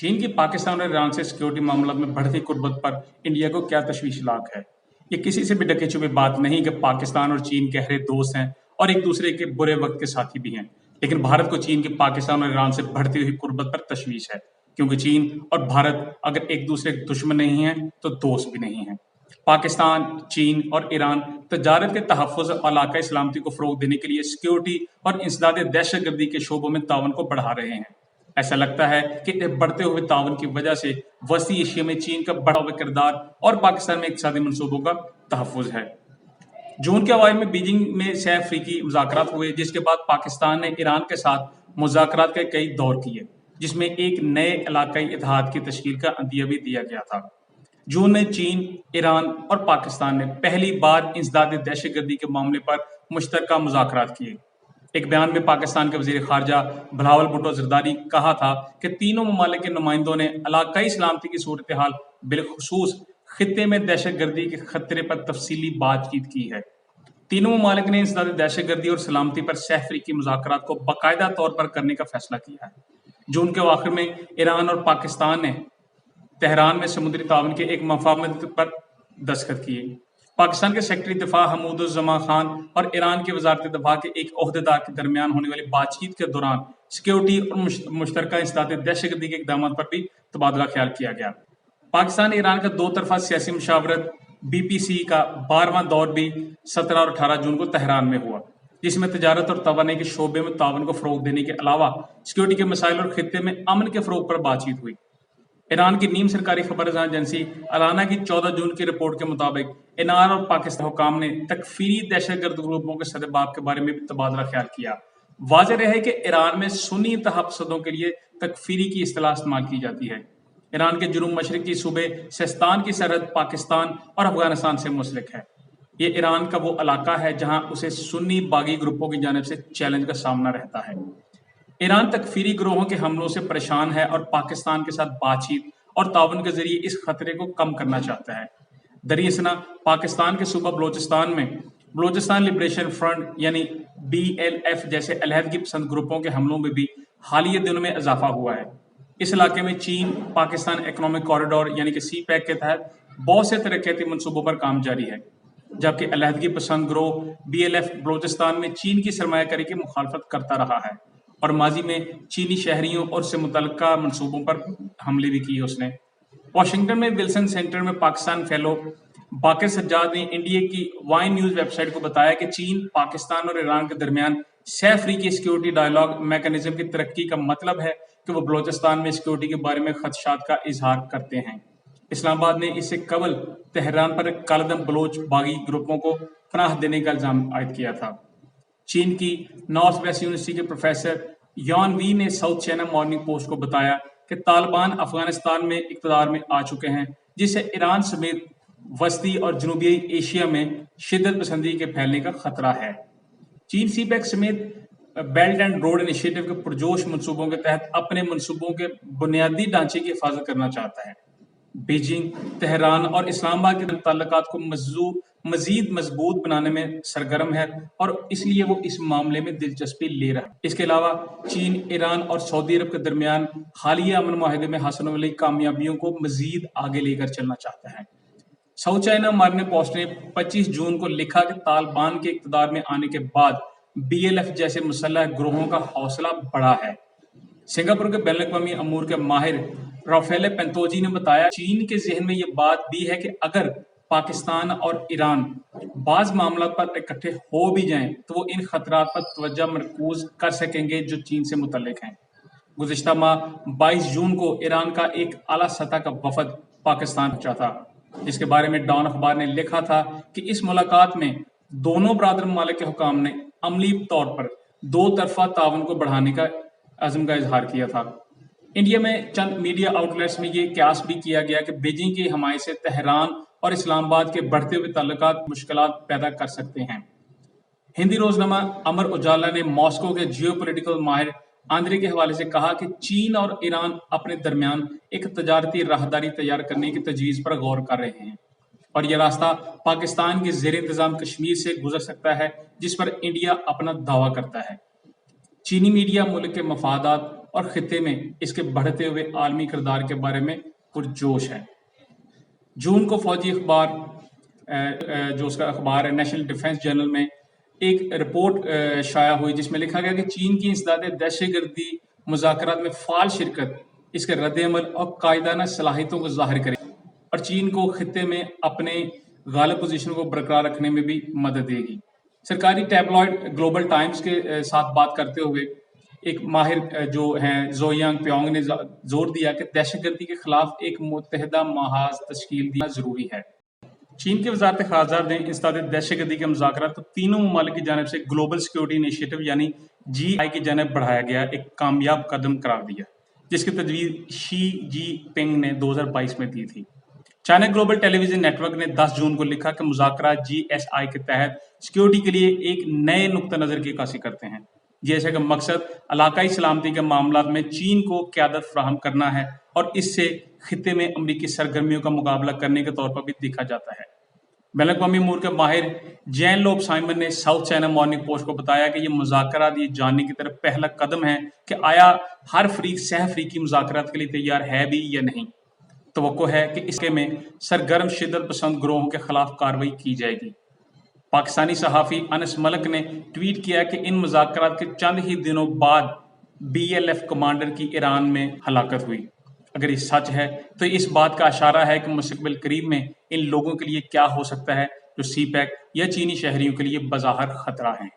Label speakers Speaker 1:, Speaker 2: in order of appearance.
Speaker 1: चीन की पाकिस्तान और ईरान से सिक्योरिटी मामलों में बढ़ती कुर्बत पर इंडिया को क्या तशवीशनाक है। ये किसी से भी ढकी छुपी बात नहीं कि पाकिस्तान और चीन गहरे दोस्त हैं और एक दूसरे के बुरे वक्त के साथी भी हैं। लेकिन भारत को चीन की पाकिस्तान और ईरान से बढ़ती हुई कुर्बत पर तशवीश है, क्योंकि चीन और भारत अगर एक दूसरे के दुश्मन नहीं हैं तो दोस्त भी नहीं हैं। पाकिस्तान, चीन और ईरान तजारत के तहफ़्फ़ुज़ और इलाकाई सलामती को फ़रोग़ देने के लिए सिक्योरिटी और इंसदाद दहशतगर्दी के शोबों में ताउन को बढ़ा रहे हैं। ऐसा लगता है कि बढ़ते हुए ताउन की वजह से वसी एशिया में चीन का बढ़ा हुआ किरदार और पाकिस्तान में इक़्तिसादी मनसूबों का तहफ़्फ़ुज़ है। जून के अवाइल में बीजिंग में सह अफ्रीकी मुज़ाकरात हुए, जिसके बाद पाकिस्तान ने ईरान के साथ मुज़ाकरात के कई दौर किए, जिसमें एक नए इलाकाई इत्तेहाद की तश्कील का अंदिया भी दिया गया था। जून में चीन, ईरान और पाकिस्तान ने पहली बार इंसदाद दहशतगर्दी के मामले पर मुश्तरका मुज़ाकरात किए। एक बयान में पाकिस्तान के वज़ीर ख़ारजा बिलावल भुट्टो ज़रदारी कहा था कि तीनों ममालिक के नुमाइंदों ने इलाकाई सलामती की सूरत हाल, बिलखुसूस खित्ते में दहशतगर्दी के खतरे पर तफसीली बातचीत की है। तीनों ममालिक ने इंसदाद दहशतगर्दी और सलामती पर सह अफ्रीकी मुज़ाकरात को बाकायदा तौर पर करने का फैसला किया है। जून के आखिर में ईरान और पाकिस्तान ने तेहरान में समुद्री ताउन के एक मफाहमत पर दस्तखत किए। पाकिस्तान के सेक्रेटरी दिफा हमूदुज़्ज़मा खान और ईरान की वजारत दिफा के एक ओहदेदार के दरमियान होने वाली बातचीत के दौरान सिक्योरिटी और मुश्तरका इंसदाद दहशतगर्दी के इक़दाम पर भी तबादला ख्याल किया गया। पाकिस्तान ईरान का दो तरफा सियासी मुशावरत BPC का 12वां दौर भी 17 और 18 जून को तेहरान में हुआ, जिसमें तजारत और तवानाई के शोबे में ताउन को फ़रोग़ देने के अलावा सिक्योरिटी के मसाइल और खित्ते में अमन के फ़रोग़ पर बातचीत हुई। ईरान की नीम सरकारी खबर एजेंसी अलाना की 14 जून की रिपोर्ट के मुताबिक ईरान और पाकिस्तान हुकाम ने तकफीरी दहशतगर्द ग्रुपों के सदबाब के बारे में भी तबादला ख्याल किया। वाज़ेह रहे कि ईरान में सुन्नी तहफ़्फ़ुज़ों के लिए तकफीरी की इस्तिलाह इस्तेमाल की जाती है। ईरान के जुनूब मशरक़ी सूबे सिस्तान की सरहद पाकिस्तान और अफगानिस्तान से मुंसलिक है। ये ईरान का वो इलाका है जहाँ उसे सुन्नी बागी ग्रुपों की जानिब से चैलेंज का सामना रहता है। ईरान तकफीरी गिरोहों के हमलों से परेशान है और पाकिस्तान के साथ बातचीत और ताउन के जरिए इस खतरे को कम करना चाहता है। दरियासना पाकिस्तान के सूबा बलोचिस्तान में बलोचिस्तान लिबरेशन फ्रंट यानी BLF जैसे अलहदगी पसंद ग्रुपों के हमलों में भी हालिया दिनों में इजाफा हुआ है। इस इलाके में चीन पाकिस्तान इकनॉमिक कॉरिडोर यानी कि CPEC के तहत बहुत से तरक्याती मनसूबों पर काम जारी है, जबकि अलहदगी पसंद ग्रोह BLF बलोचिस्तान में चीन की सरमायाकारी की मुखालफत करता रहा है और माजी में चीनी शहरियों और से मुतल्लिका मनसूबों पर हमले भी किए उसने। वाशिंगटन में विल्सन सेंटर में पाकिस्तान फेलो बाकर सज्जाद ने इंडिया की वाइन न्यूज़ वेबसाइट को बताया कि चीन, पाकिस्तान और ईरान के दरमियान सह अफ्रीकी सिक्योरिटी डायलॉग मैकेनिज्म की तरक्की का मतलब है कि वो बलोचिस्तान में सिक्योरिटी के बारे में खदशात का इजहार करते हैं। इस्लामाबाद ने इससे कबल तेहरान पर कालदम बलोच बागी ग्रुपों को पनाह देने का इल्ज़ाम आयद किया था। चीन की नॉर्थ वेस्ट यूनिवर्सिटी के प्रोफेसर यॉन वी ने साउथ चाइना मॉर्निंग पोस्ट को बताया कि तालिबान अफगानिस्तान में इक़्तिदार में आ चुके हैं, जिससे ईरान समेत वस्ती और जनूबी एशिया में शिद्दत पसंदी के फैलने का खतरा है। चीन CPEC समेत बेल्ट एंड रोड इनिशिएटिव के पुरजोश मनसूबों के तहत अपने मनसूबों के बुनियादी ढांचे की हिफाजत करना चाहता है। बीजिंग, तेहरान और इस्लामाबाद के ताल्लुकात को मजीद मजबूत बनाने में सरगर्म है और इसलिए वो इस मामले में दिलचस्पी ले रहा है। इसके अलावा चीन, ईरान और सऊदी अरब के दरमियान हालिया अमन माहिदे में हासिल होने वाली कामयाबियों को मजीद आगे लेकर चलना चाहता है। साउथ चाइना मॉर्निंग पोस्ट ने 25 जून को लिखा कि तालिबान के इक़्तिदार में आने के बाद BLF जैसे मुसल्लह ग्रोहों का हौसला बढ़ा है। सिंगापुर के बैनुल-अक़वामी अमूर के माहिर राफेल पेंतोजी ने बताया, चीन के ज़हन में ये बात भी है कि अगर पाकिस्तान और ईरान बाज़ मामलों पर इकट्ठे हो भी जाएं तो वो इन खतरात पर तवज्जो मरकूज कर सकेंगे जो चीन से मुतल्लिक हैं। गुज़िश्ता माह 22 जून को ईरान का एक आला सतह का वफद पाकिस्तान पहुंचा था, जिसके बारे में डॉन अखबार ने लिखा था कि इस मुलाकात में दोनों बरादर ममालिक के हुकाम ने अमली तौर पर दो तरफा ताउन को बढ़ाने का अज़्म का इजहार किया था। इंडिया में चंद मीडिया आउटलेट्स में ये क्यास भी किया गया कि बीजिंग की हमायत से तेहरान और इस्लामाबाद के बढ़ते हुए ताल्लुकात मुश्किलात पैदा कर सकते हैं। हिंदी रोजनामा अमर उजाला ने मॉस्को के जियोपॉलिटिकल माहिर आंद्रे के हवाले से कहा कि चीन और ईरान अपने दरमियान एक तजारती राहदारी तैयार करने की तजवीज़ पर गौर कर रहे हैं और यह रास्ता पाकिस्तान के ज़ेर इंतज़ाम कश्मीर से गुजर सकता है, जिस पर इंडिया अपना दावा करता है। चीनी मीडिया मुल्क के मफादात اور خطے میں اس کے بڑھتے ہوئے عالمی کردار کے بارے میں پرجوش ہے۔ جون کو فوجی اخبار جو اس کا اخبار ہے نیشنل ڈیفنس جرنل میں ایک رپورٹ شائع ہوئی جس میں لکھا گیا کہ چین کی انسداد دہشت گردی مذاکرات میں فعال شرکت اس کے رد عمل اور قائدانہ صلاحیتوں کو ظاہر کرے اور چین کو خطے میں اپنے غالب پوزیشن کو برقرار رکھنے میں بھی مدد دے گی۔ سرکاری ٹیبلوئڈ گلوبل ٹائمز کے ساتھ بات کرتے ہوئے ایک ماہر جو ہیں زویانگ پیونگ نے زور دیا کہ دہشت گردی کے خلاف ایک متحدہ محاذ تشکیل دینا ضروری ہے۔ چین کی وزارت خارجہ نے انسداد دہشت گردی کے مذاکرات کو تینوں ممالک کی جانب سے گلوبل سیکورٹی انیشیٹو یعنی GI کی جانب بڑھایا گیا ایک کامیاب قدم قرار دیا، جس کی تجویز شی جی پنگ نے 2022 میں دی تھی۔ چائنا گلوبل ٹیلی ویژن نیٹ ورک نے 10 جون کو لکھا کہ مذاکرات GSI کے تحت سیکورٹی کے لیے ایک نئے نقطہ نظر کی عکاسی کرتے ہیں، جیسے کہ مقصد علاقائی سلامتی کے معاملات میں چین کو قیادت فراہم کرنا ہے اور اس سے خطے میں امریکی سرگرمیوں کا مقابلہ کرنے کے طور پر بھی دیکھا جاتا ہے۔ بین الاقوامی امور کے ماہر جین لوب سائمن نے ساؤتھ چائنا مارننگ پوسٹ کو بتایا کہ یہ مذاکرات یہ جاننے کی طرف پہلا قدم ہے کہ آیا ہر فریق سہ افریقی مذاکرات کے لیے تیار ہے بھی یا نہیں۔ توقع ہے کہ اس کے میں سرگرم شدت پسند گروہوں کے خلاف کارروائی کی جائے گی۔ پاکستانی صحافی انس ملک نے ٹویٹ کیا کہ ان مذاکرات کے چند ہی دنوں بعد BLF کمانڈر کی ایران میں ہلاکت ہوئی۔ اگر یہ سچ ہے تو اس بات کا اشارہ ہے کہ مستقبل قریب میں ان لوگوں کے لیے کیا ہو سکتا ہے جو CPEC یا چینی شہریوں کے لیے بظاہر خطرہ ہیں۔